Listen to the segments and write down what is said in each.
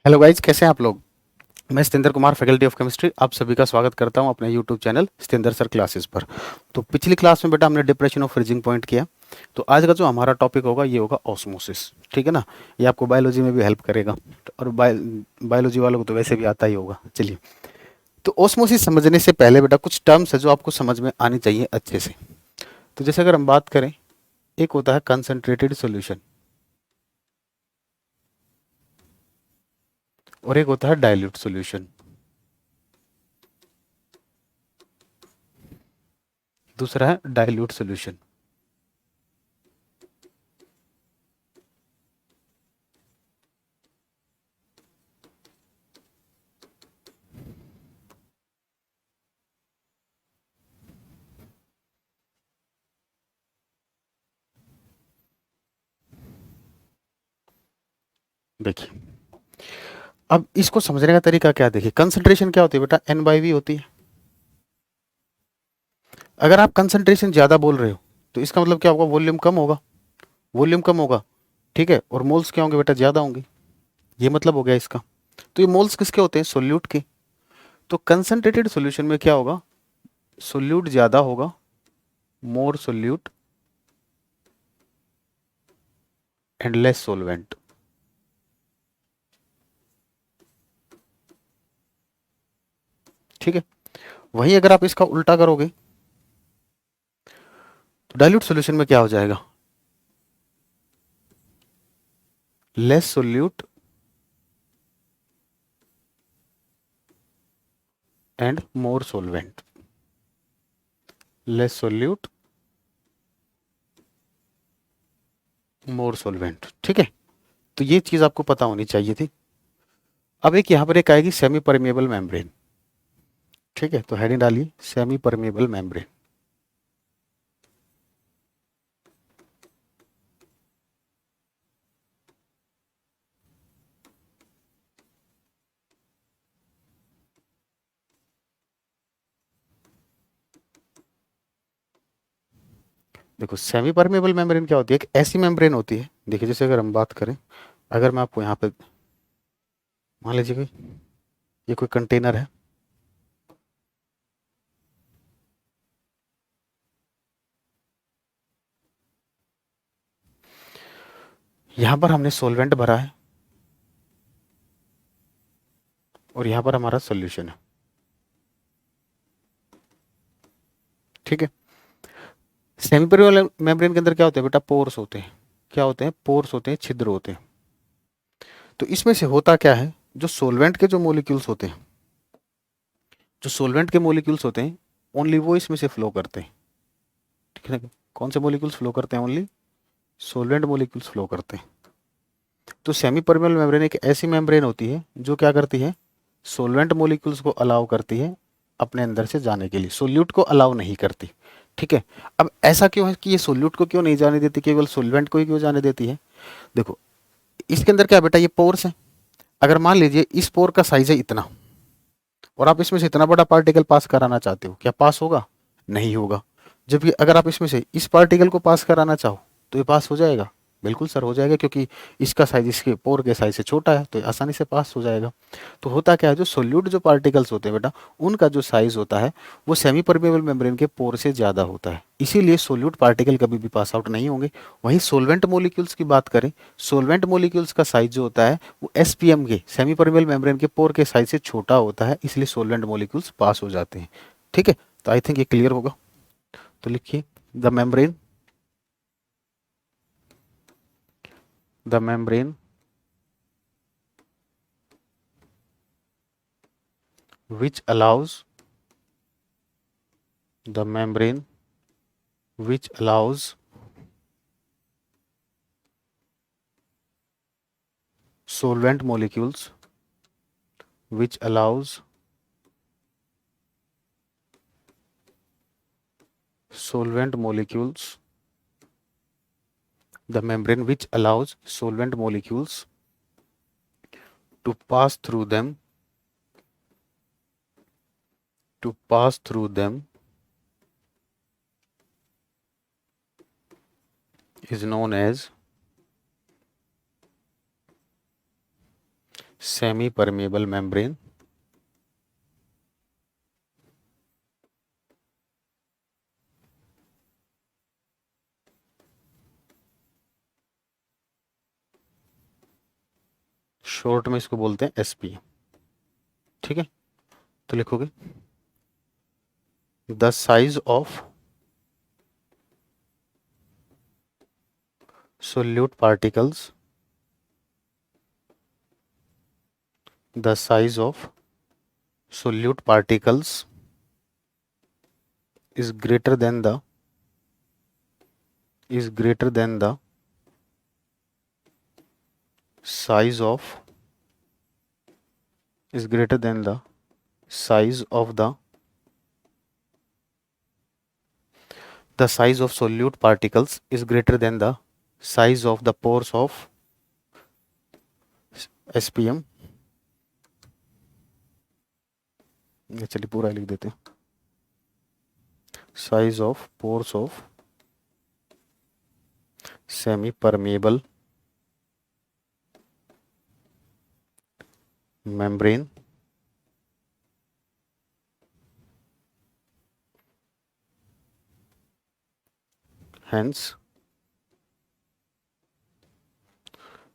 Hello guys, कैसे हैं आप लोग। मैं Satendra Kumar, faculty of chemistry, आप सभी का स्वागत करता हूं अपने YouTube channel Satendra sir classes पर। तो पिछली क्लास में बेटा हमने डिप्रेशन ऑफ फ्रीजिंग पॉइंट किया। तो आज का जो हमारा टॉपिक होगा ये होगा ऑस्मोसिस। ठीक है ना। ये आपको बायोलॉजी में भी हेल्प करेगा। और बायोलॉजी वालों को तो वैसे भी आता ही होगा। चलिए, तो ऑस्मोसिस समझने से पहले बेटा कुछ टर्म्स है जो आपको समझ में आनी चाहिए अच्छे से। तो जैसे अगर हम बात करें, एक होता है कंसनट्रेटेड सोल्यूशन और एक होता है डाइल्यूट सोल्यूशन। दूसरा है डाइल्यूट सोल्यूशन। देखिए, अब इसको समझने का तरीका क्या है। देखिए, कंसंट्रेशन क्या होती है बेटा, एन बाई वी होती है। अगर आप कंसंट्रेशन ज्यादा बोल रहे हो तो इसका मतलब क्या होगा, वॉल्यूम कम होगा। वॉल्यूम कम होगा, ठीक है, और मोल्स क्या होंगे बेटा, ज्यादा होंगे। ये मतलब हो गया इसका। तो ये मोल्स किसके होते हैं, सोल्यूट के। तो कंसंट्रेटेड सॉल्यूशन में क्या होगा, सोल्यूट ज्यादा होगा, मोर सोल्यूट एंड लेस सोलवेंट। ठीक है। वहीं अगर आप इसका उल्टा करोगे तो डाइल्यूट सॉल्यूशन में क्या हो जाएगा, less solute and more solvent. Less solute, more solvent. ठीक है। तो ये चीज आपको पता होनी चाहिए थी। अब एक यहां पर एक आएगी सेमी परमेबल मेम्ब्रेन। ठीक है, तो हेडिंग डालिए सेमी परमेबल मेम्ब्रेन। देखो, सेमी परमेबल मेम्ब्रेन क्या होती है, एक ऐसी मेम्ब्रेन होती है। देखिए, जैसे अगर हम बात करें, अगर मैं आपको यहाँ पे मान लीजिए कोई, ये कोई कंटेनर है। यहाँ पर हमने सोलवेंट भरा है और यहाँ पर हमारा सोल्यूशन है। ठीक है। सेमी परमेबल मेम्ब्रेन के अंदर क्या होते हैं बेटा, पोर्स होते हैं। क्या होते हैं, पोर्स होते हैं, छिद्र होते हैं। तो इसमें से होता क्या है, जो सोलवेंट के जो मोलिक्यूल्स होते हैं, जो सोलवेंट के मोलिक्यूल्स होते हैं, ओनली वो इसमें से फ्लो करते हैं। ठीक है ना। कौन से मोलिक्यूल्स फ्लो करते हैं, ओनली सोलवेंट मोलिक्यूल्स फ्लो करते हैं। तो सेमी परमेबल मेम्ब्रेन एक ऐसी मेम्ब्रेन होती है जो क्या करती है, सोलवेंट मोलिक्यूल्स को अलाउ करती है अपने अंदर से जाने के लिए, सोल्यूट को अलाउ नहीं करती। ठीक है। अब ऐसा क्यों है कि ये सोल्यूट को क्यों नहीं जाने देती, केवल सोलवेंट को ही क्यों जाने देती है। देखो, इसके अंदर क्या बेटा, ये पोर्स है। अगर मान लीजिए इस पोर का साइज है इतना और आप इसमें से इतना बड़ा पार्टिकल पास कराना चाहते हो, क्या पास होगा, नहीं होगा। जबकि अगर आप इसमें से इस पार्टिकल को पास कराना चाहो तो ये पास हो जाएगा। बिल्कुल सर, हो जाएगा, क्योंकि इसका साइज इसके पोर के साइज से छोटा है, तो ये आसानी से पास हो जाएगा। तो होता क्या है, जो सोल्यूट जो पार्टिकल्स होते हैं बेटा, उनका जो साइज होता है वो सेमी परमेबल मेम्ब्रेन के पोर से ज़्यादा होता है, इसीलिए सोल्यूट पार्टिकल कभी भी पास आउट नहीं होंगे। वहीं सोलवेंट मोलिक्यूल्स की बात करें, सोलवेंट मोलिक्यूल्स का साइज जो होता है वो एसपीएम के, सेमी परमेबल मेम्ब्रेन के पोर के साइज से छोटा होता है, इसलिए सोलवेंट मोलिक्यूल्स पास हो जाते हैं। ठीक है। तो आई थिंक ये क्लियर होगा। तो लिखिए, the membrane, the membrane which allows, the membrane which allows solvent molecules, which allows solvent molecules, the membrane which allows solvent molecules to pass through them, to pass through them is known as semi permeable membrane short में इसको बोलते हैं SP. ठीक है, तो लिखोगे the size of solute particles, the size of solute particles is greater than the size of size of the size of solute particles is greater than the size of the pores of SPM। चलिए पूरा लिख देते हैं, size of pores of semi permeable membrane hence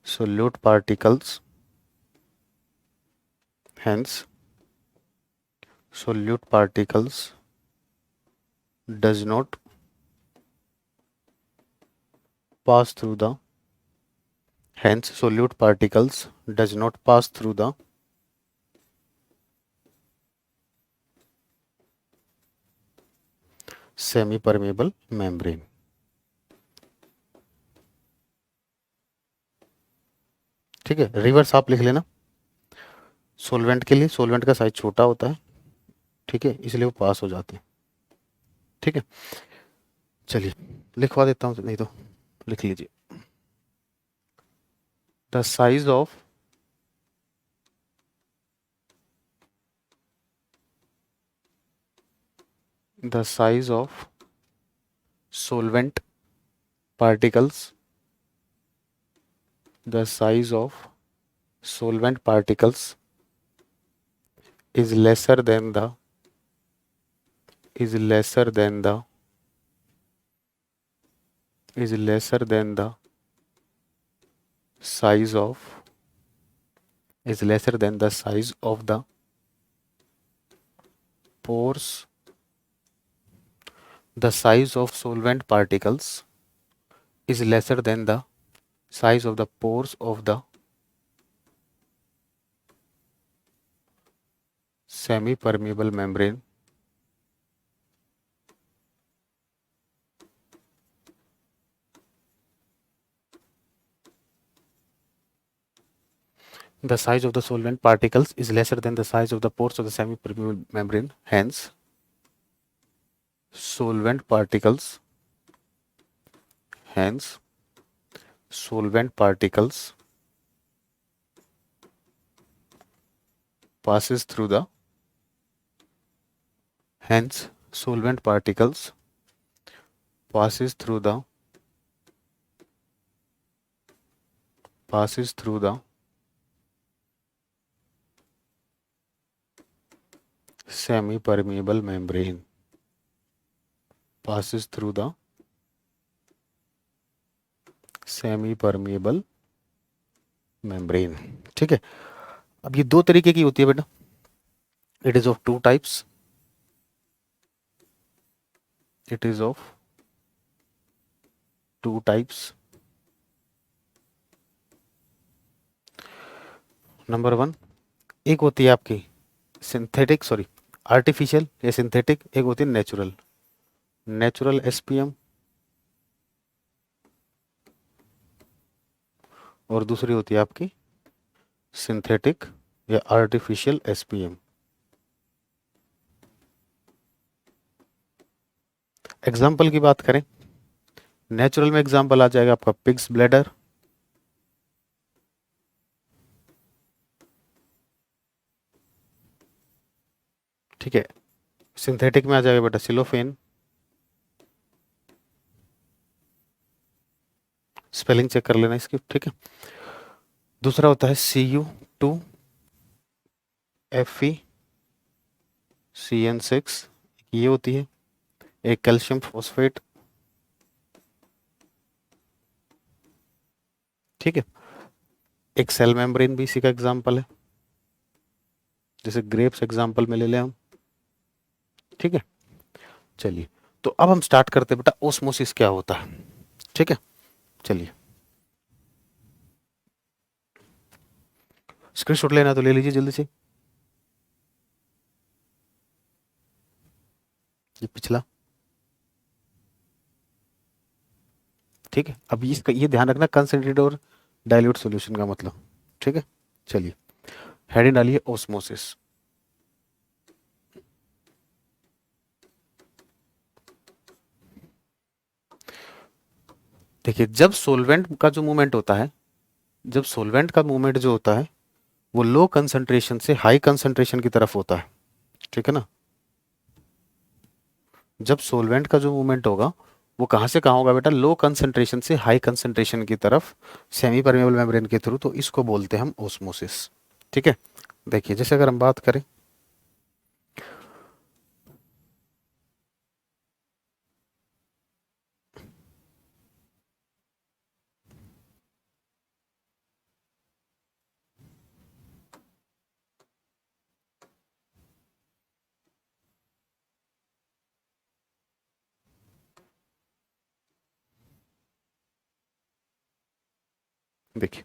solute particles does not pass through the semi permeable membrane. ठीक है, reverse आप लिख लेना। सोलवेंट के लिए सोलवेंट का साइज छोटा होता है, ठीक है, इसलिए वो पास हो जाते हैं। ठीक है, चलिए लिखवा देता हूँ, नहीं तो लिख लीजिए। The size of solvent particles is lesser than the size of the pores. The size of solvent particles is lesser than the size of the pores of the semi-permeable membrane. The size of the solvent particles is lesser than the size of the pores of the semi-permeable membrane. Hence, solvent particles passes through the semi-permeable membrane. Passes through the semi-permeable membrane. ठीक है, अब ये दो तरीके की होती है बेटा। It is of two types. Number 1, एक होती है आपकी आर्टिफिशियल या सिंथेटिक, एक होती है नेचुरल एसपीएम, और दूसरी होती है आपकी सिंथेटिक या आर्टिफिशियल एसपीएम। एग्जाम्पल की बात करें, नेचुरल में एग्जाम्पल आ जाएगा आपका पिग्स ब्लैडर, ठीक है। सिंथेटिक में आ जाएगा बेटा सिलोफेन, स्पेलिंग चेक कर लेना इसकी, ठीक है। दूसरा होता है Cu2 FeCN6 ये होती है, एक कैल्शियम फॉस्फेट, ठीक है। एक सेल मेम्ब्रेन भी इसी का एग्जाम्पल है, जैसे ग्रेप्स एग्जाम्पल में ले लें हम, ठीक है। चलिए, तो अब हम स्टार्ट करते हैं बेटा, ओस्मोसिस क्या होता है, ठीक है। चलिए, स्क्रीनशॉट लेना तो ले लीजिए जल्दी से। ये पिछला, ठीक है। अब इसका ये ध्यान रखना, कंसंट्रेटेड और डाइल्यूट सॉल्यूशन का मतलब, ठीक है। चलिए, हेडिंग डालिए ओस्मोसिस। देखिए, जब सोलवेंट का जो मूवमेंट होता है, जब सोलवेंट का मूवमेंट जो होता है वो लो कंसंट्रेशन से हाई कंसंट्रेशन की तरफ होता है, ठीक है ना। जब सोलवेंट का जो मूवमेंट होगा वो कहाँ से कहाँ होगा बेटा, लो कंसंट्रेशन से हाई कंसंट्रेशन की तरफ, सेमी परमेबल मेम्ब्रेन के थ्रू, तो इसको बोलते हैं हम ओस्मोसिस, ठीक है। देखिए, जैसे अगर हम बात करें, देखिए,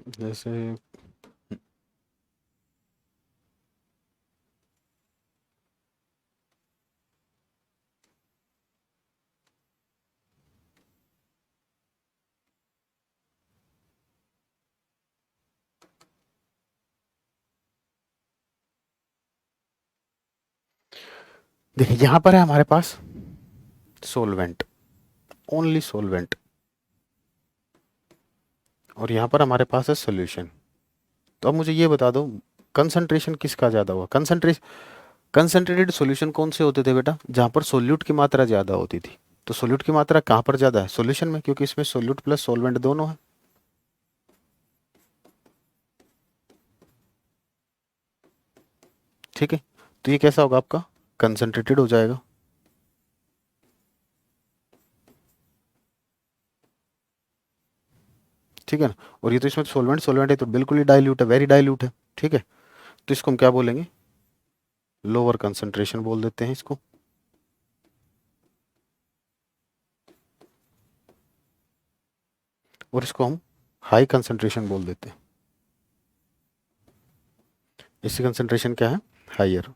जैसे देखिए, यहां पर है हमारे पास सोलवेंट, ओनली सोलवेंट, और यहाँ पर हमारे पास है सोल्यूशन। तो अब मुझे ये बता दो, कंसंट्रेशन किसका ज़्यादा हुआ, कंसंट्रेटेड सॉल्यूशन कौन से होते थे बेटा, जहाँ पर सोल्यूट की मात्रा ज़्यादा होती थी। तो सोल्यूट की मात्रा कहाँ पर ज़्यादा है, सॉल्यूशन में, क्योंकि इसमें सोल्यूट प्लस सॉल्वेंट दोनों है, ठीक है। तो ये कैसा होगा आपका, कंसंट्रेटेड हो जाएगा, ठीक है ना। और ये तो इसमें सोलवेंट सोलवेंट है, तो बिल्कुल ही डाइल्यूट है, वेरी डाइल्यूट है, ठीक है। तो इसको हम क्या बोलेंगे, लोअर कंसंट्रेशन बोल देते हैं इसको, और इसको हम हाई कंसंट्रेशन बोल देते हैं। इसकी कंसंट्रेशन क्या है, हाइयर।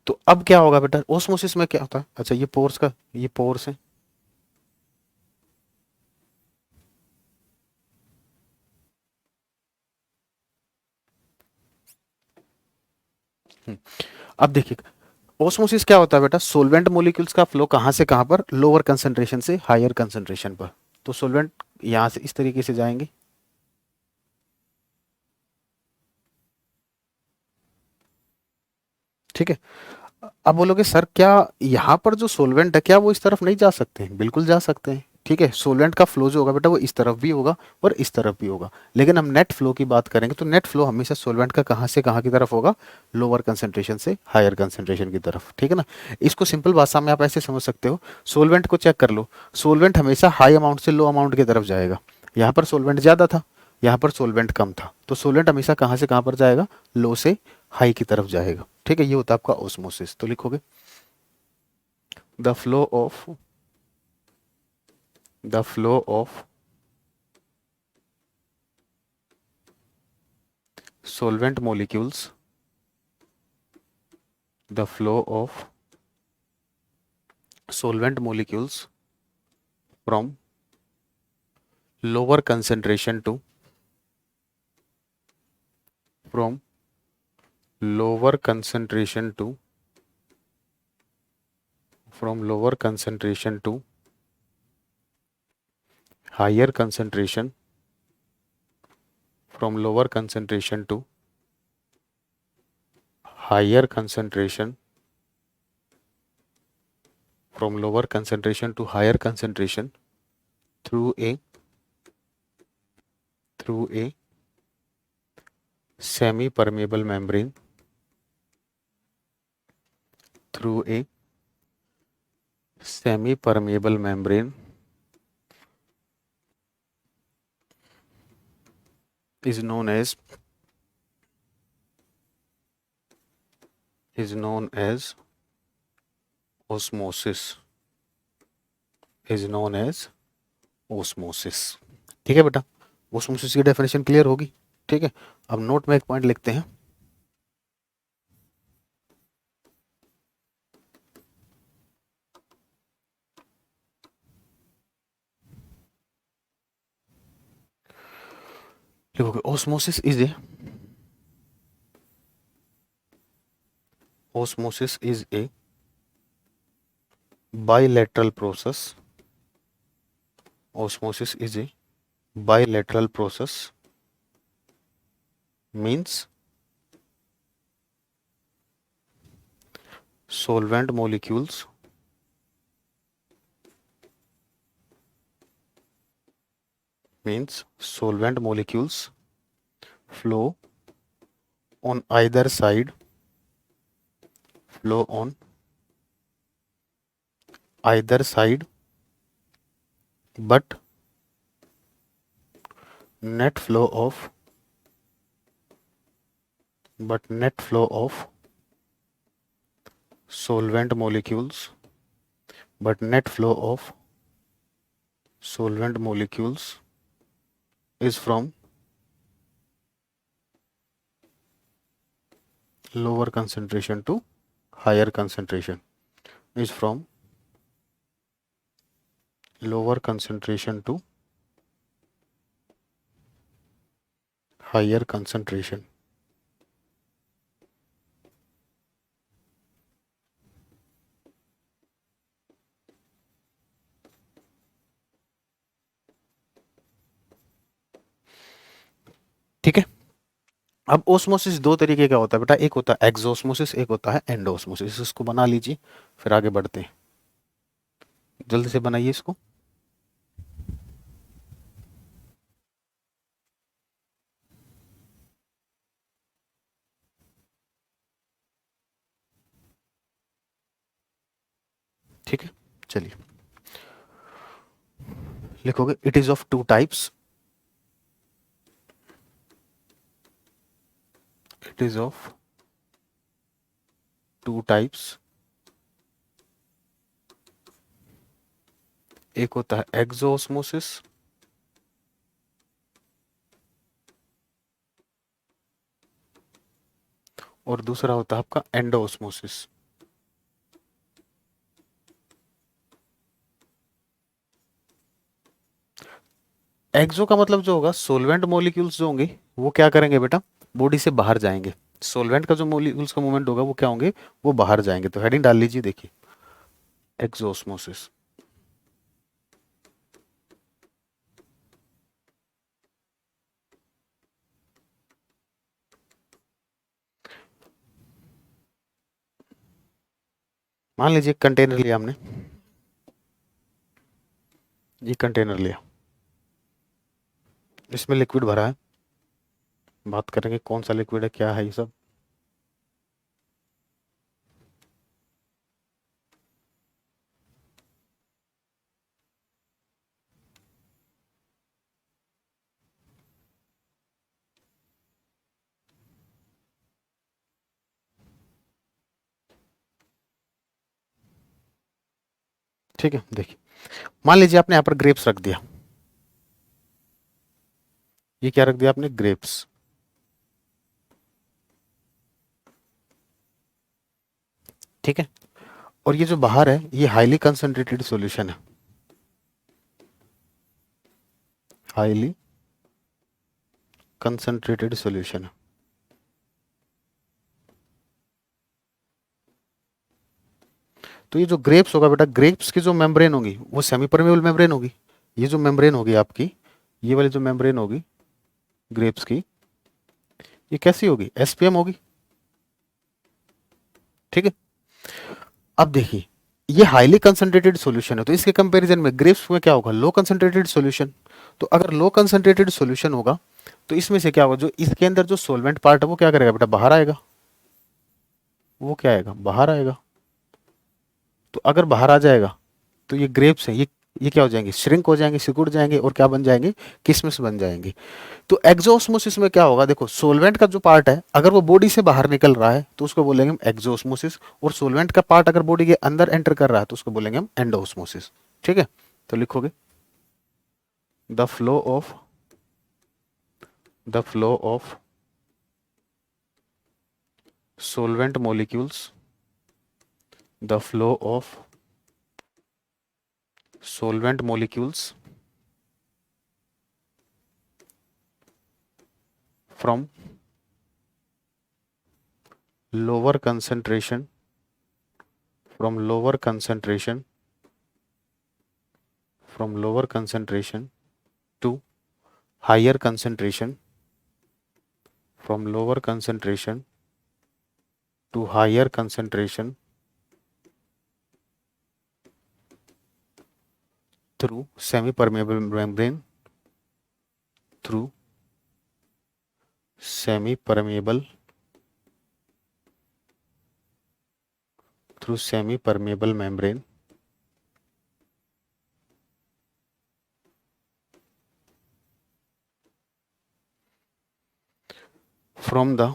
तो अब क्या होगा बेटा, ओस्मोसिस में क्या होता है, अच्छा ये पोर्स का, ये पोर्स है, अब देखिए, ओस्मोसिस क्या होता है बेटा, सोलवेंट मोलिक्यूल्स का फ्लो कहाँ से कहाँ पर, लोअर कंसंट्रेशन से हायर कंसंट्रेशन पर। तो सोलवेंट यहाँ से इस तरीके से जाएंगे, ठीक है। अब बोलोगे सर, क्या यहाँ पर जो सोलवेंट है क्या वो इस तरफ नहीं जा सकते हैं, बिल्कुल जा सकते हैं, ठीक है। सोलवेंट का फ्लो जो होगा बेटा वो इस तरफ भी होगा और इस तरफ भी होगा, लेकिन हम नेट फ्लो की बात करेंगे तो नेट फ्लो हमेशा सोलवेंट का कहाँ से कहाँ की तरफ होगा, लोअर कंसंट्रेशन से हायर कंसंट्रेशन की तरफ, ठीक है ना। इसको सिंपल भाषा में आप ऐसे समझ सकते हो, सोलवेंट को चेक कर लो, सोलवेंट हमेशा हाई अमाउंट से लो अमाउंट की तरफ जाएगा, यहाँ पर सोलवेंट ज़्यादा था, यहाँ पर सोलवेंट कम था, तो सोलवेंट हमेशा कहाँ से कहाँ पर जाएगा, लो से हाई की तरफ जाएगा, ठीक है। ये होता है आपका ओस्मोसिस, तो लिखोगे the flow of the flow of solvent molecules the flow of solvent molecules from lower concentration to from lower concentration to from lower concentration to higher concentration, from lower concentration to higher concentration, from lower concentration to higher concentration through a semi permeable membrane, through a semi permeable membrane is known as osmosis, is known as osmosis। ठीक है बेटा, osmosis की definition clear होगी। ठीक है, अब note में एक पॉइंट लिखते हैं। लिखोगे osmosis is a bilateral process। Osmosis is a bilateral process, means solvent molecules flow on either side, but net flow of solvent molecules is from lower concentration to higher concentration, is from lower concentration to higher concentration। ठीक है, अब osmosis दो तरीके का होता है बेटा, एक होता है एक्सोस्मोसिस, एक होता है एंडोस्मोसिस। इसको बना लीजिए, फिर आगे बढ़ते हैं। जल्दी से बनाइए इसको। ठीक है, चलिए लिखोगे it is of two types, it is of two types. एक होता है एक्सोस्मोसिस, और दूसरा होता है आपका एंडोस्मोसिस। एक्सो का मतलब जो होगा, सोलवेंट मॉलिक्यूल्स जो होंगे वो क्या करेंगे बेटा, बॉडी से बाहर जाएंगे। सोलवेंट का जो मॉलिक्यूल्स का मूवमेंट होगा वो क्या होंगे, वो बाहर जाएंगे। तो हेडिंग डाल लीजिए, देखिए एक्सोस्मोसिस। मान लीजिए कंटेनर लिया हमने, ये कंटेनर लिया, इसमें लिक्विड भरा है। बात करेंगे कौन सा लिक्विड है, क्या है ये सब। ठीक है, देखिए मान लीजिए आपने यहाँ पर ग्रेप्स रख दिया। ये क्या रख दिया आपने, ग्रेप्स। ठीक है। और ये जो बाहर है ये हाईली कंसंट्रेटेड सॉल्यूशन है, हाईली कंसंट्रेटेड सॉल्यूशन है। तो ये जो ग्रेप्स होगा बेटा, ग्रेप्स की जो मेम्ब्रेन होगी वो सेमी परमेबल मेम्ब्रेन होगी। ये जो मेम्ब्रेन होगी आपकी, ये वाली जो मेम्ब्रेन होगी ग्रेप्स की, ये कैसी होगी, एसपीएम होगी। ठीक है। अब देखिए, ये हाईली कंसंट्रेटेड सॉल्यूशन है, तो इसके कंपैरिजन में ग्रेप्स में क्या होगा, लो कंसंट्रेटेड सॉल्यूशन। तो अगर लो कंसंट्रेटेड सॉल्यूशन होगा तो इसमें से क्या होगा, जो इसके अंदर जो सोलवेंट पार्ट है वो क्या करेगा बेटा, बाहर आएगा। वो क्या आएगा, बाहर आएगा। तो अगर बाहर आ जाएगा तो ये ग्रेप्स हैं, ये क्या हो जाएंगे, श्रिंक हो जाएंगे, सिकुड़ जाएंगे और क्या बन जाएंगे, किसमिस बन जाएंगे। तो एक्सोस्मोसिस में क्या होगा, देखो सोलवेंट का जो पार्ट है अगर वो बॉडी से बाहर निकल रहा है तो उसको बोलेंगे हम एक्सोस्मोसिस, और सोलवेंट का पार्ट अगर बॉडी के अंदर एंटर कर रहा है तो उसको बोलेंगे हम एंडोस्मोसिस। ठीक है। तो लिखोगे the flow of the flow of solvent molecules the flow of solvent molecules from lower concentration from lower concentration from lower concentration to higher concentration from lower concentration to higher concentration through semi-permeable membrane through semi-permeable through semi-permeable membrane from the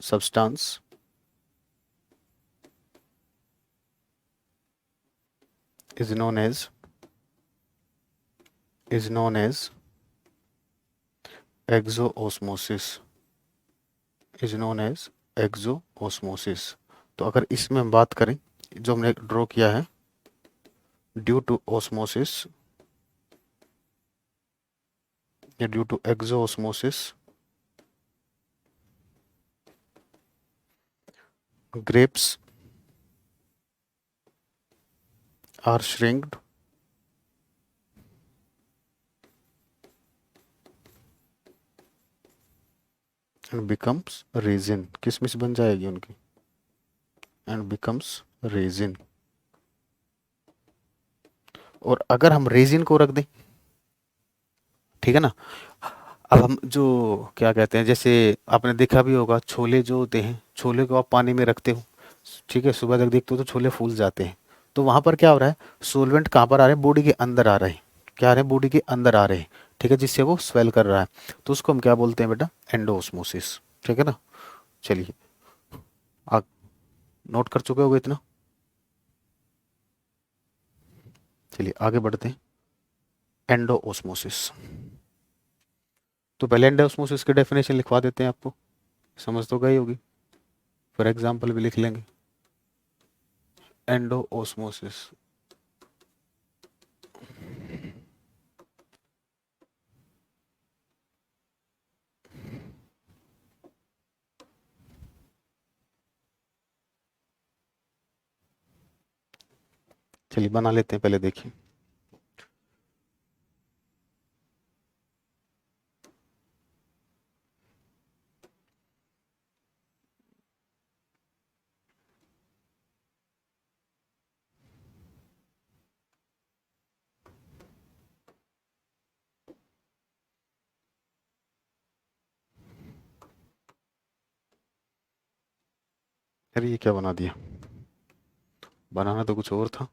substance is known as exoosmosis is known as exoosmosis। तो अगर इसमें हम बात करें, जो हमने draw किया है, ड्यू टू ऑस्मोसिस या due to exosmosis grapes are shrinked and becomes resin, किसमिस बन जाएगी उनकी, and becomes resin। और अगर हम रेजिन को रख दें, ठीक है ना, अब हम जो क्या कहते हैं, जैसे आपने देखा भी होगा छोले जो होते हैं, छोले को आप पानी में रखते हो, ठीक है, सुबह तक देखते हो तो छोले फूल जाते हैं। तो वहां पर क्या हो रहा है, सोलवेंट कहाँ पर आ रहे हैं, बॉडी के अंदर आ रहे हैं, क्या आ रहे हैं, बॉडी के अंदर आ रहे हैं। ठीक है, जिससे वो स्वेल कर रहा है। तो उसको हम क्या बोलते हैं बेटा, एंडोस्मोसिस। ठीक है ना। चलिए, आप नोट कर चुके होगे इतना। चलिए आगे बढ़ते हैं, एंडोओस्मोसिस। तो पहले एंडोस्मोसिस की डेफिनेशन लिखवा देते हैं आपको, समझ तो गई होगी, फॉर एग्जाम्पल भी लिख लेंगे। एंडोओस्मोसिस, चलिए बना लेते हैं, पहले देखिए। अरे ये क्या बना दिया, बनाना तो कुछ और था।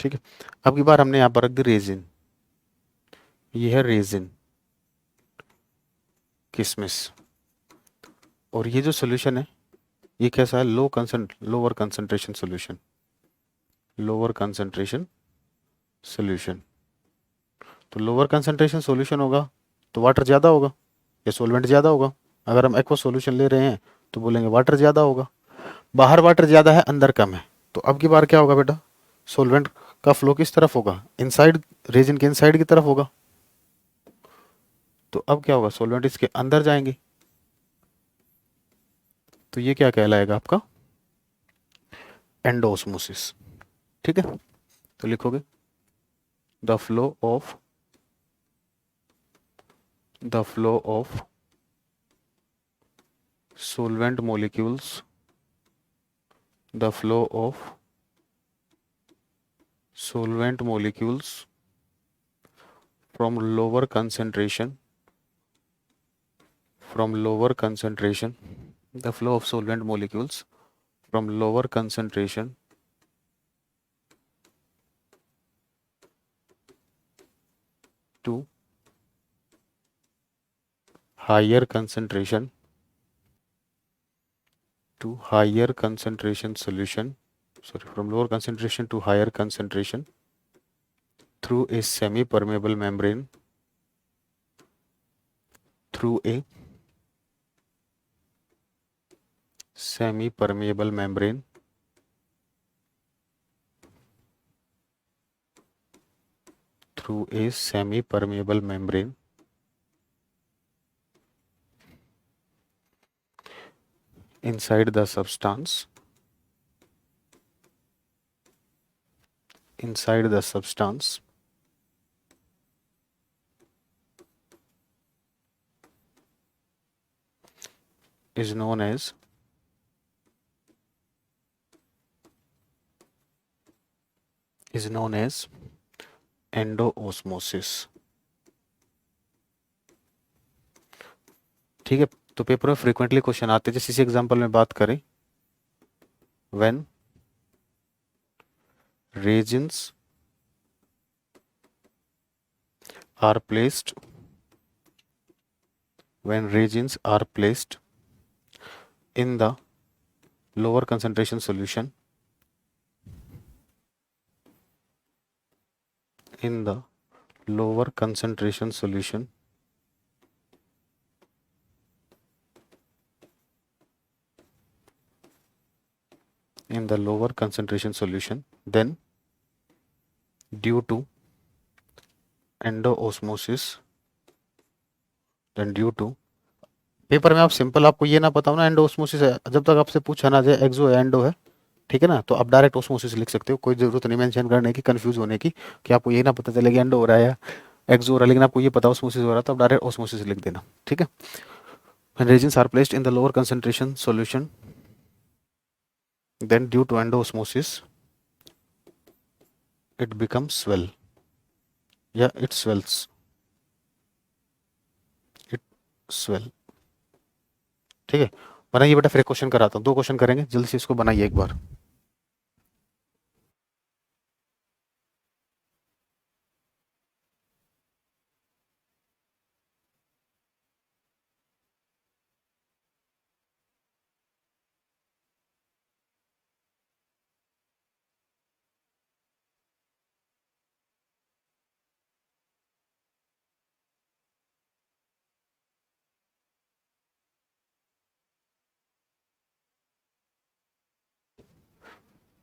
ठीक है, अब की बार हमने यहाँ पर रख दी रेजिन, ये है रेजिन, किशमिश। और ये जो सोल्यूशन है ये कैसा है, lower concentration solution, lower concentration solution. तो लोअर कंसंट्रेशन सोल्यूशन होगा तो वाटर ज़्यादा होगा या सोलवेंट ज़्यादा होगा। अगर हम एक्वा सोल्यूशन ले रहे हैं तो बोलेंगे वाटर ज़्यादा होगा, बाहर वाटर ज़्यादा है अंदर कम है। तो अब की बार क्या होगा बेटा, सोलवेंट का फ्लो किस तरफ होगा, इनसाइड, रेजिन के इनसाइड की तरफ होगा। तो अब क्या होगा, सोलवेंट इसके अंदर जाएंगे, तो ये क्या कहलाएगा आपका, एंडोस्मोसिस। ठीक है, तो लिखोगे the flow of, the flow of solvent molecules, the flow of solvent molecules from lower concentration, from lower concentration, the flow of solvent molecules from lower concentration to higher concentration, to higher concentration solution, sorry, from lower concentration to higher concentration through a semi permeable membrane, through a semi permeable membrane, through a semi permeable membrane inside the substance, inside the substance is known as, is known as एंडोओस्मोसिस। ठीक है, तो paper में frequently question आते हैं, जैसे इसी example में बात करें, when raisins are placed, when raisins are placed in the lower concentration solution, in the lower concentration solution, in the lower concentration solution, then due to endoosmosis, then due to, paper में आप simple, आपको ये ना पता हो ना endosmosis है, जब तक आपसे पूछा ना जाए एक्सो है एंडो है, ठीक है ना, तो आप डायरेक्ट ओस्मोसिस लिख सकते हो, कोई जरूरत नहीं मेंशन करने की, कंफ्यूज होने की, कि आपको ये ना पता चले कि एंडो हो रहा है या एक्सो हो रहा है, लेकिन आपको ये पता ओस्मोसिस हो रहा है तो आप डायरेक्ट ओस्मोसिस लिख देना। ठीक है, when reagents are placed in the lower concentration solution, then due to endosmosis it becomes swell, या it swells, it swell। ठीक है, बनाइए बेटा, फिर एक क्वेश्चन कराता हूँ, 2 क्वेश्चन करेंगे, जल्दी से इसको बनाइए एक बार।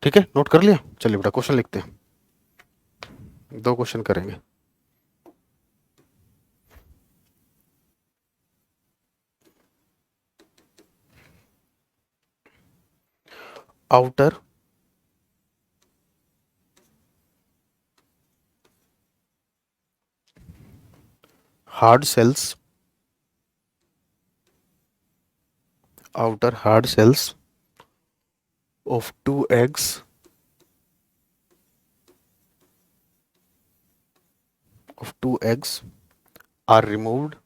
ठीक है, नोट कर लिया, चलिए बेटा क्वेश्चन लिखते हैं, 2 क्वेश्चन करेंगे। Outer hard cells, outer hard cells of 2 eggs are removed,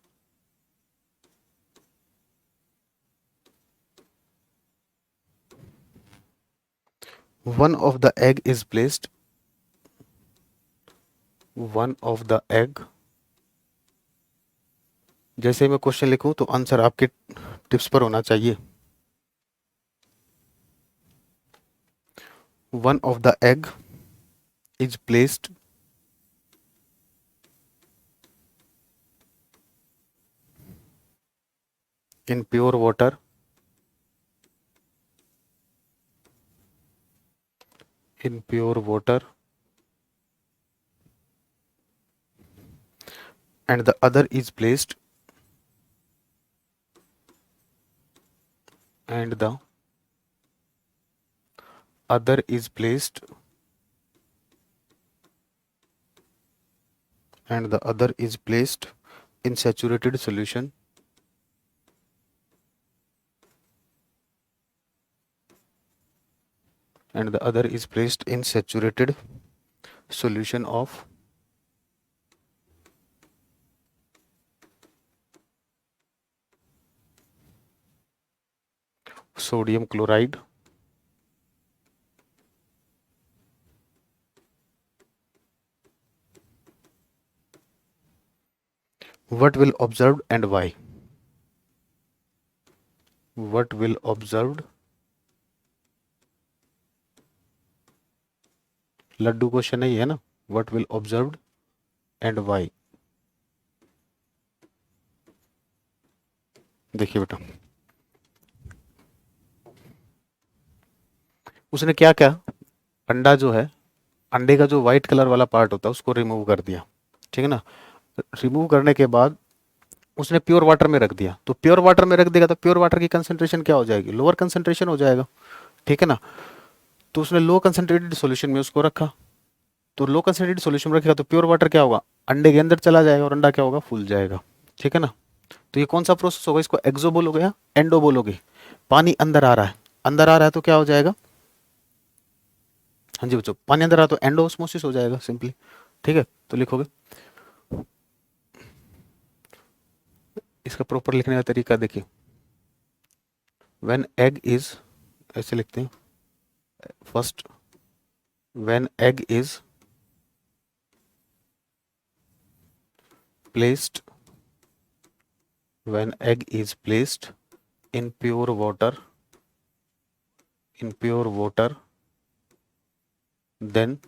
one of the egg is placed one of the egg, जैसे मैं क्वेश्चन लिखूं तो आंसर आपके टिप्स पर होना चाहिए। One of the egg is placed in pure water, in pure water, and the other is placed, and the other is placed, and the other is placed in saturated solution, and the other is placed in saturated solution of sodium chloride. What will observed and why? What will observed, laddu question नहीं है ना, what will observed and why? देखिए बेटा, उसने क्या क्या, अंडा जो है, अंडे का जो व्हाइट कलर वाला पार्ट होता है उसको रिमूव कर दिया, ठीक है ना। रिमूव करने के बाद उसने प्योर वाटर में रख दिया, तो प्योर वाटर में रख देगा तो प्योर वाटर की कंसंट्रेशन क्या हो जाएगी, लोअर कंसंट्रेशन हो जाएगा, ठीक है ना। तो उसने लो कंसंट्रेटेड सॉल्यूशन में उसको रखा, तो लो कंसंट्रेटेड सॉल्यूशन में रखेगा तो प्योर वाटर क्या होगा, अंडे के अंदर चला जाएगा और अंडा क्या होगा, फूल जाएगा, ठीक है ना। तो ये कौन सा प्रोसेस होगा, इसको एक्सो बोलोगे या एंडो बोलोगे। पानी अंदर आ रहा है, अंदर आ रहा है तो क्या हो जाएगा, हाँ जी बच्चों, पानी अंदर आ रहा है तो एंडोऑस्मोसिस हो जाएगा सिंपली, ठीक है। तो लिखोगे, इसका प्रॉपर लिखने का तरीका देखिए, व्हेन एग इज, ऐसे लिखते हैं first, when egg is placed, when egg is placed in pure water, in pure water, then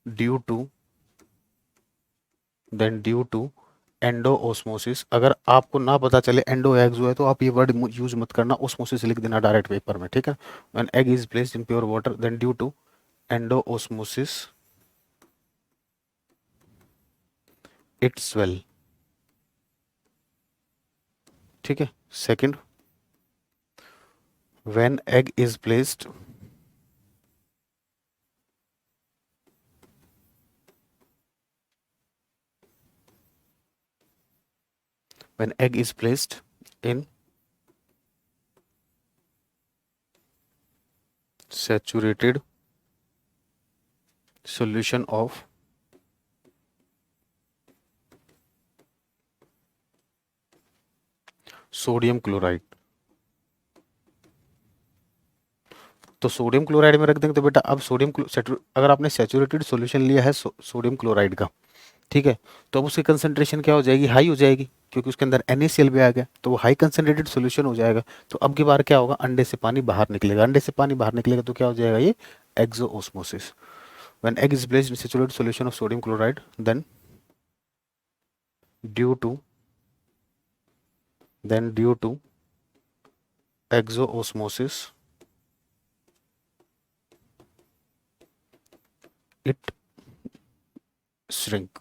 due to, then due to endosmosis, अगर आपको ना पता चले एंडो एग्जो है तो आप ये वर्ड यूज मत करना, ओस्मोसिस लिख देना डायरेक्ट पेपर में, ठीक है। When egg is placed in pure water then due to endosmosis it swell, ठीक है। Second, when egg is placed, when egg is placed in saturated solution of sodium chloride, तो sodium chloride में रख देंगे तो बेटा अब अगर आपने सैचुरेटेड सॉल्यूशन लिया है सोडियम क्लोराइड का, ठीक है, तो अब उसकी कंसंट्रेशन क्या हो जाएगी, हाई हो जाएगी, क्योंकि उसके अंदर NaCl भी आ गया तो वो हाई कंसंट्रेटेड सॉल्यूशन हो जाएगा। तो अब की बार क्या होगा, अंडे से पानी बाहर निकलेगा, अंडे से पानी बाहर निकलेगा तो क्या हो जाएगा, ये exosmosis. When egg is placed in saturated solution of sodium chloride then due to, exosmosis it shrink,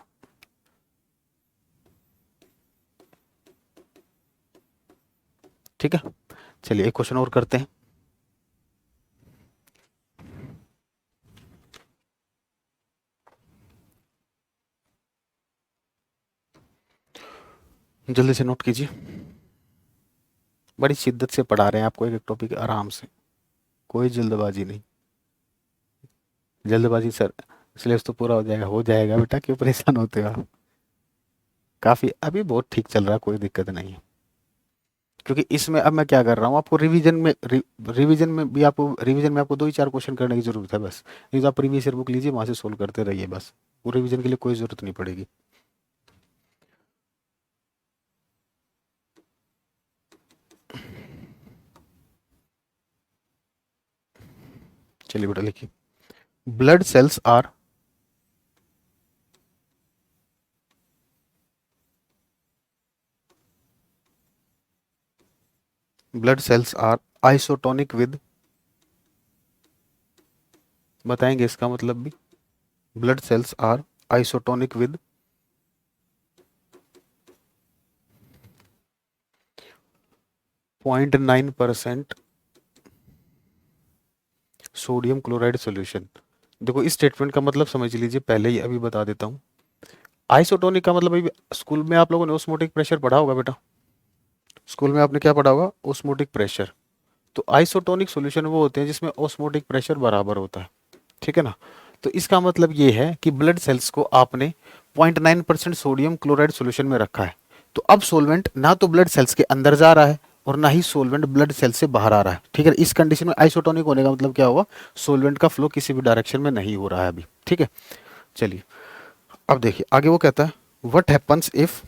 ठीक है। चलिए एक क्वेश्चन और करते हैं, जल्दी से नोट कीजिए, बड़ी शिद्दत से पढ़ा रहे हैं आपको एक एक टॉपिक आराम से, कोई जल्दबाजी नहीं, जल्दबाजी सर सिलेबस तो पूरा हो जाएगा बेटा, क्यों परेशान होते हो आप, काफ़ी अभी बहुत ठीक चल रहा है, कोई दिक्कत नहीं है। क्योंकि इसमें अब मैं क्या कर रहा हूँ, आपको रिवीजन में आपको 2 ही 4 क्वेश्चन करने की जरूरत है बस, नहीं तो आप प्रीवियस ईयर बुक लीजिए वहाँ से सोल्व करते रहिए बस, वो रिवीजन के लिए कोई जरूरत नहीं पड़ेगी। चलिए बेटा लिखिए, blood cells are blood cells are isotonic with, बताएंगे इसका मतलब भी, blood cells are isotonic with 0.9% sodium chloride solution. देखो इस स्टेटमेंट का मतलब समझ लीजिए, पहले ही अभी बता देता हूँ। आइसोटोनिक का मतलब अभी स्कूल में आप लोगों ने ओस्मोटिक प्रेशर पढ़ा होगा बेटा, स्कूल में आपने क्या पढ़ा होगा, ओस्मोटिक प्रेशर। तो आइसोटोनिक सॉल्यूशन वो होते हैं जिसमें ओस्मोटिक प्रेशर बराबर होता है, ठीक है ना। तो इसका मतलब ये है कि ब्लड सेल्स को आपने 0.9% सोडियम क्लोराइड सॉल्यूशन में रखा है। तो अब सोलवेंट ना तो ब्लड सेल्स के अंदर जा रहा है और ना ही सोलवेंट ब्लड सेल से बाहर आ रहा है, ठीक है। इस कंडीशन में आइसोटोनिक होने का मतलब क्या होगा, सोलवेंट का फ्लो किसी भी डायरेक्शन में नहीं हो रहा है अभी, ठीक है। चलिए अब देखिए आगे वो कहता है, what happens if,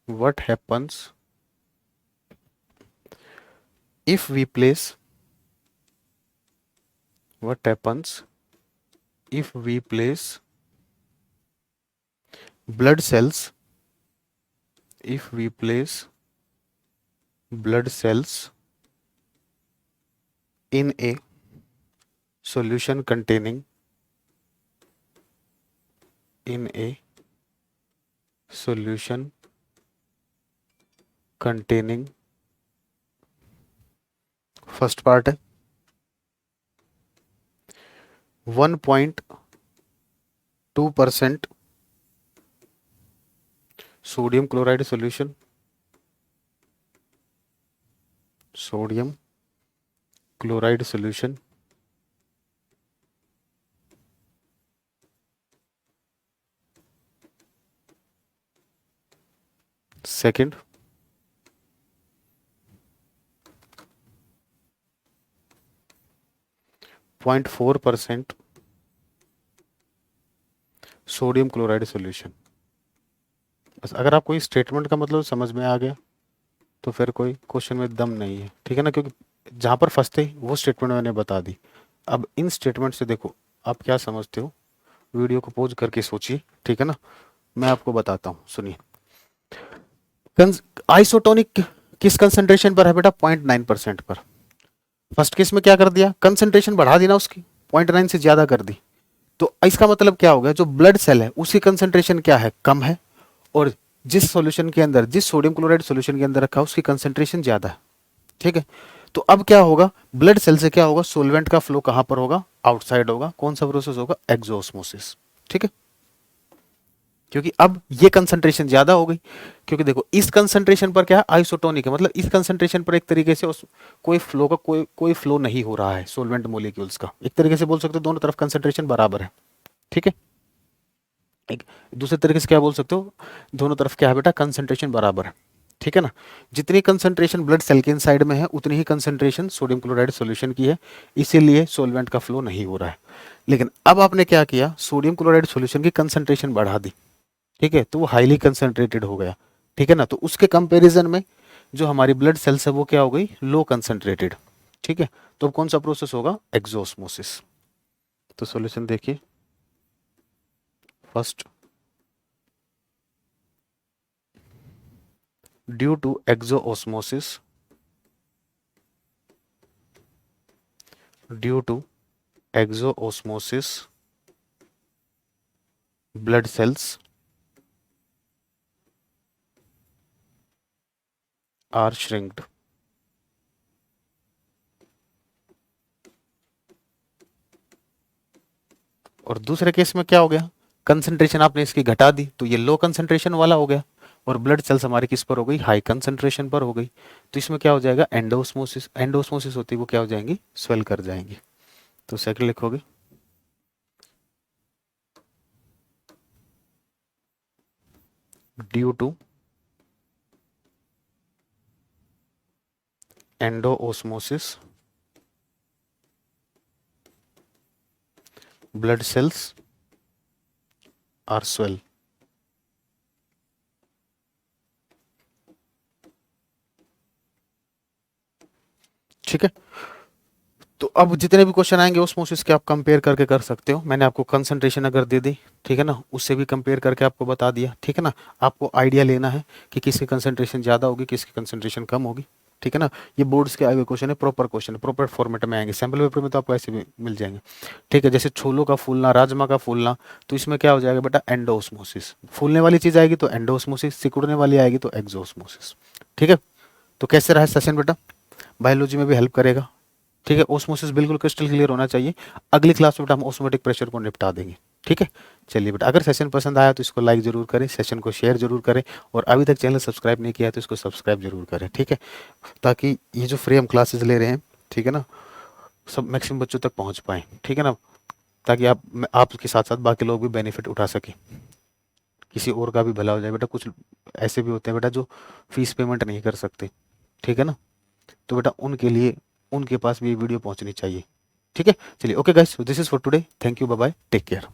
what happens if we place, what happens if we place blood cells, if we place blood cells in a solution containing, in a solution containing, first part है 1.2% sodium chloride solution, sodium chloride solution, second 0.4% sodium chloride solution. बस अगर आपको इस statement का मतलब समझ में आ गया तो फिर कोई क्वेश्चन में दम नहीं है, ठीक है ना, क्योंकि जहां पर फंसते ही वो स्टेटमेंट मैंने बता दी। अब इन स्टेटमेंट से देखो आप क्या समझते हो, वीडियो को पॉज करके सोचिए, ठीक है ना। मैं आपको बताता हूँ, सुनिए। आइसोटोनिक किस कंसंट्रेशन पर है बेटा, 0.9% पर। फर्स्ट केस में क्या कर दिया, कंसंट्रेशन बढ़ा दी ना उसकी, 0.9 से ज्यादा कर दी। तो इसका मतलब क्या हो गया, जो ब्लड सेल है उसकी कंसंट्रेशन क्या है, कम है, और जिस सॉल्यूशन के अंदर, जिस सोडियम क्लोराइड सॉल्यूशन के अंदर रखा है उसकी कंसंट्रेशन ज्यादा है, ठीक है। तो अब क्या होगा, ब्लड सेल से क्या होगा, सोलवेंट का फ्लो कहां पर होगा, आउटसाइड होगा। कौन सा प्रोसेस होगा, एक्सोस्मोसिस, ठीक है। क्योंकि अब ये कंसंट्रेशन ज्यादा हो गई, क्योंकि देखो इस कंसंट्रेशन पर क्या है, आइसोटोनिक है, मतलब इस कंसंट्रेशन पर एक तरीके से कोई फ्लो का कोई फ्लो नहीं हो रहा है सोलवेंट मोलिक्यूल्स का। एक तरीके से बोल सकते हो दोनों तरफ कंसंट्रेशन बराबर है, ठीक है। एक दूसरे तरीके से क्या बोल सकते हो, दोनों तरफ क्या है बेटा, कंसंट्रेशन बराबर है, ठीक है ना। जितनी कंसंट्रेशन ब्लड सेल के इनसाइड में है उतनी ही कंसंट्रेशन सोडियम क्लोराइड सॉल्यूशन की है, इसीलिए सोलवेंट का फ्लो नहीं हो रहा है। लेकिन अब आपने क्या किया, सोडियम क्लोराइड सॉल्यूशन की कंसंट्रेशन बढ़ा दी, ठीक है, तो वो हाईली कंसंट्रेटेड हो गया, ठीक है ना। तो उसके कंपैरिजन में जो हमारी ब्लड सेल्स है वो क्या हो गई, लो कंसंट्रेटेड, ठीक है। तो अब कौन सा प्रोसेस होगा, एक्सोस्मोसिस। तो सॉल्यूशन देखिए, first, due to exosmosis, due to exosmosis blood cells are shrinked. और दूसरे केस में क्या हो गया, कंसंट्रेशन आपने इसकी घटा दी तो ये लो कंसंट्रेशन वाला हो गया, और ब्लड सेल्स हमारी किस पर हो गई, हाई कंसंट्रेशन पर हो गई। तो इसमें क्या हो जाएगा, एंडोस्मोसिस, एंडोस्मोसिस होती है वो क्या हो जाएंगी, स्वेल कर जाएंगी। तो सेकंड लिखोगे, due to endosmosis blood cells are swell. ठीक है, तो अब जितने भी क्वेश्चन आएंगे ऑस्मोसिस के आप कंपेयर करके कर सकते हो। मैंने आपको कंसंट्रेशन अगर दे दी, ठीक है ना, उससे भी कंपेयर करके आपको बता दिया, ठीक है ना। आपको आइडिया लेना है कि किसकी कंसंट्रेशन ज़्यादा होगी, किसकी कंसंट्रेशन कम होगी, ठीक है ना। ये बोर्ड्स के आए हुए क्वेश्चन है, प्रॉपर क्वेश्चन है, प्रॉपर फॉर्मेट में आएंगे। सैम्पल पेपर में तो आपको ऐसे भी मिल जाएंगे, ठीक है। जैसे छोलों का फूलना, राजमा का फूलना, तो इसमें क्या हो जाएगा बेटा, एंडोस्मोसिस। फूलने वाली चीज़ आएगी तो एंडोस्मोसिस, सिकुड़ने वाली आएगी तो एक्सोस्मोसिस, ठीक है। तो कैसे रहा सेशन बेटा, बायोलॉजी में भी हेल्प करेगा, ठीक है। ऑस्मोसिस बिल्कुल क्रिस्टल क्लियर होना चाहिए। अगली क्लास में बेटा हम ऑस्मोटिक प्रेशर को निपटा देंगे, ठीक है। चलिए बेटा, अगर सेशन पसंद आया तो इसको लाइक जरूर करें, सेशन को शेयर जरूर करें, और अभी तक चैनल सब्सक्राइब नहीं किया है तो इसको सब्सक्राइब जरूर करें, ठीक है, ताकि ये जो फ्री हम क्लासेस ले रहे हैं, ठीक है ना, सब मैक्सिमम बच्चों तक पहुंच पाए, ठीक है ना, ताकि आपके साथ साथ बाकी लोग भी बेनिफिट उठा सकें, किसी और का भी भला हो जाए बेटा। कुछ ऐसे भी होते हैं बेटा जो फीस पेमेंट नहीं कर सकते, ठीक है ना, तो बेटा उनके लिए, उनके पास भी ये वीडियो पहुंचनी चाहिए, ठीक है। चलिए, okay guys, this is for today, thank you, bye bye, take care.